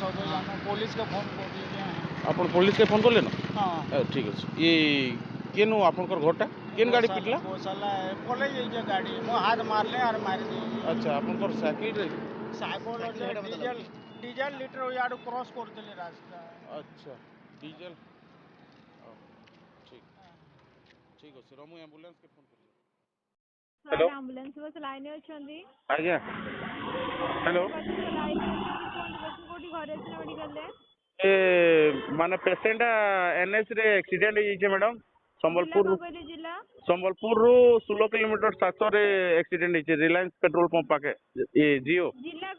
सब आम पुलिस के फोन कर दीजिए आप पुलिस के फोन कर लेना हाँ ठीक अच्छे ये केनु आपनकर घरटा केन गाड़ी पिटला गोशाला पलि जाइए गाड़ी मो हाथ मारले और मार दिए अच्छा आपनकर साइकिल रे साइकिल डीजल डीजल लीटर यार क्रॉस करते रास्ता अच्छा डीजल ठीक ठीक अच्छे रमु एम्बुलेंस के फोन कर हेलो एम्बुलेंस बस लाइन अछंदी आज्ञा हेलो लाइन अछंदी कोन बस कोठी घरे अछि मेडिकल रे ए माने पेशेंट एनएच रे एक्सीडेंट हो मैडम संबलपुर रु 16 किलोमीटर 700 रे एक्सीडेंट हो रिलायंस पेट्रोल पंप पाके ये जियो जिला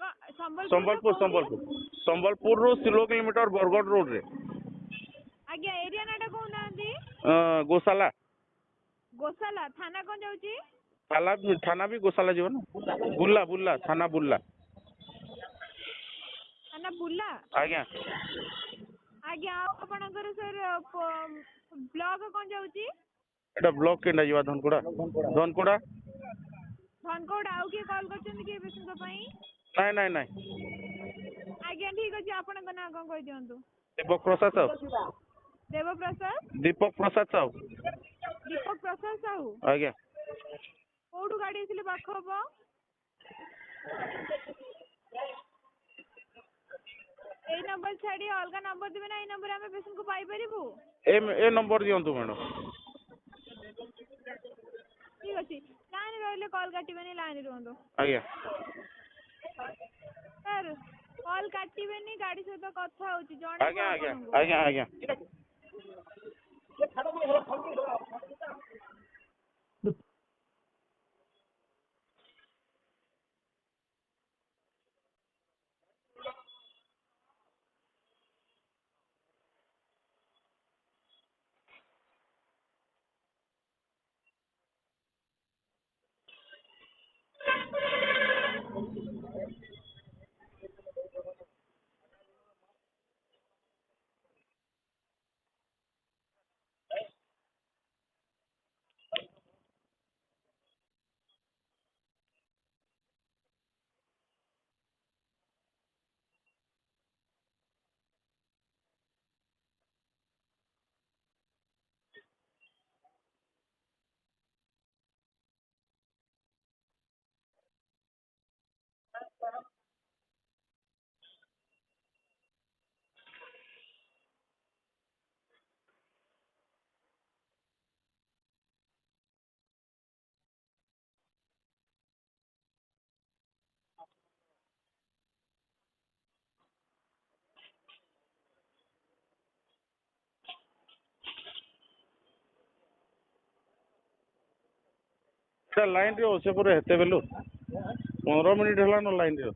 संबलपुर रु 16 किलोमीटर बरगढ़ रोड रे आज्ञा एरिया नाटा को नांदी गोशाला गोशाला थाना कोन जाउची थाना भी गोशाला जीव ना बुल्ला बुल्ला थाना बुल्ला थाना बुल्ला आज्ञा आज्ञा आपनकर सर ब्लॉक कोन जाउची एटा ब्लॉक केना जीवा धनकोड़ा धनकोड़ा आउ के कॉल करछन के पेशेंट पई नहीं नहीं आज्ञा ठीक अछि आपनक ना कोन कहि दियंतु दीपक प्रसाद साहू दीपक प्रसाद साहू आज्ञा कोठू गाड़ी आसिले पाख हबो ए नंबर छाड़ी अलगा नंबर दिबे ना ए नंबर हमें पेशेंट को पाई परिबू ए नंबर दियंतु मैडम ठीक अछि लाइन रहले कॉल काटिबेनी लाइन रहंदो आज्ञा सर कॉल काटिबेनी गाड़ी से तो कथा होची जण आज्ञा आज्ञा आज्ञा आज्ञा लाइन रे अच्छे पूरे हेते बेलु 15 मिनिट हला न लाइन रे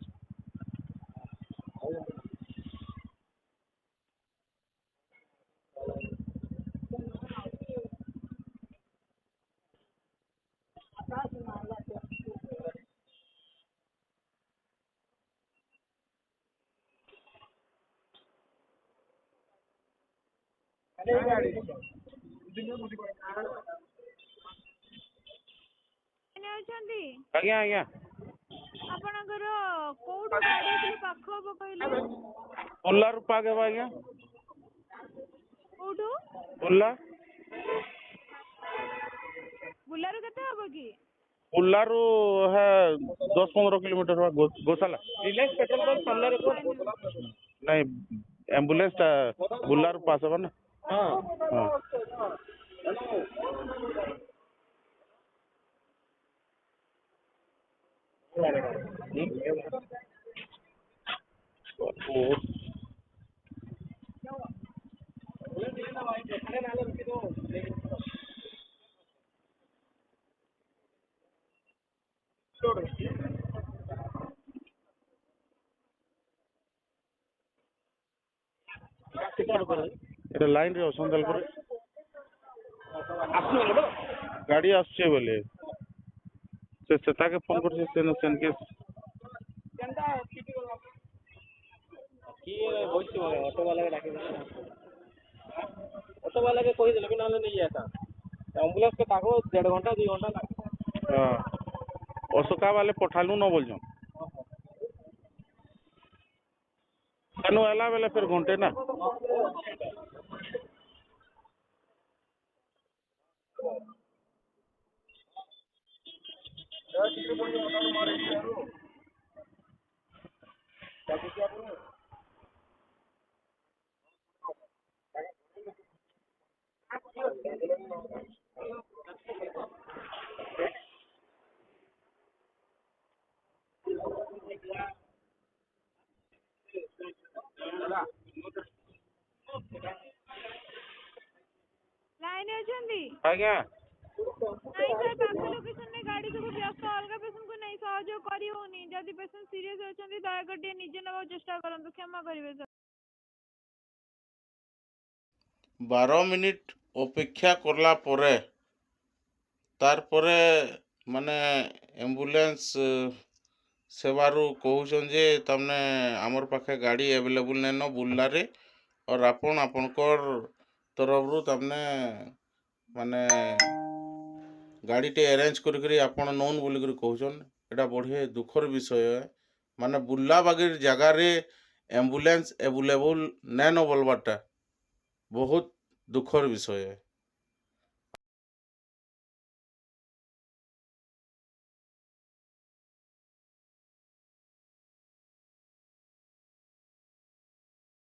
अछंदी आज्ञा आज्ञा आपनकर कोठू गाड़ी आसिले पाख हबो कहले बुल्ला रूपा के आज्ञा कोठू बुल्ला बुल्लारू केते हबो की बुल्लारू है 10-15 किलोमीटर गोशाला रिलायंस पेट्रोल पंप सामने रे नहीं एम्बुलेंस ता बुल्लारू पास हो ना हां এটা লাইন রে অসন্দাল করে গাড়ি আসছে বলে সে তাকে ফোন করছে সেন কেস কি বলছি অটো वाला के डाके ऑटो वाला के कहि देले कि नाले नहीं जाता एम्बुलेंस के ताको 1.5 घंटा 2 घंटा लागे हां अशोका वाले पठालू न बोल जो तेनु आला बेले फिर घंटे ना लाइन अछंती आज्ञा नहीं सर पाख लोकेशन में गाड़ी सब व्यस्त अलग पेशेंट को नहीं सहयोग करी होनी जदि पेशेंट सीरियस अछंती दयाकर टिके निजे नबा चेष्टा करंतु क्षमा करिवे सर 12 मिनिट अपेक्षा करला परे तार परे माने एम्बुलेंस सेवारू कहूछन जे तमने हमर पाखे गाड़ी अवेलेबल नै न बुल्लारे और आपन आपनकर तरफरू तमने माने गाड़ी टे अरेंज करी आपन नौन बोली करी कहूछन एटा बढ़िया दुखर विषय है माने बुल्ला बागीर जगह रे एम्बुलेंस अवेलेबल नै न बोलबाटा बहुत दुखर विषय है।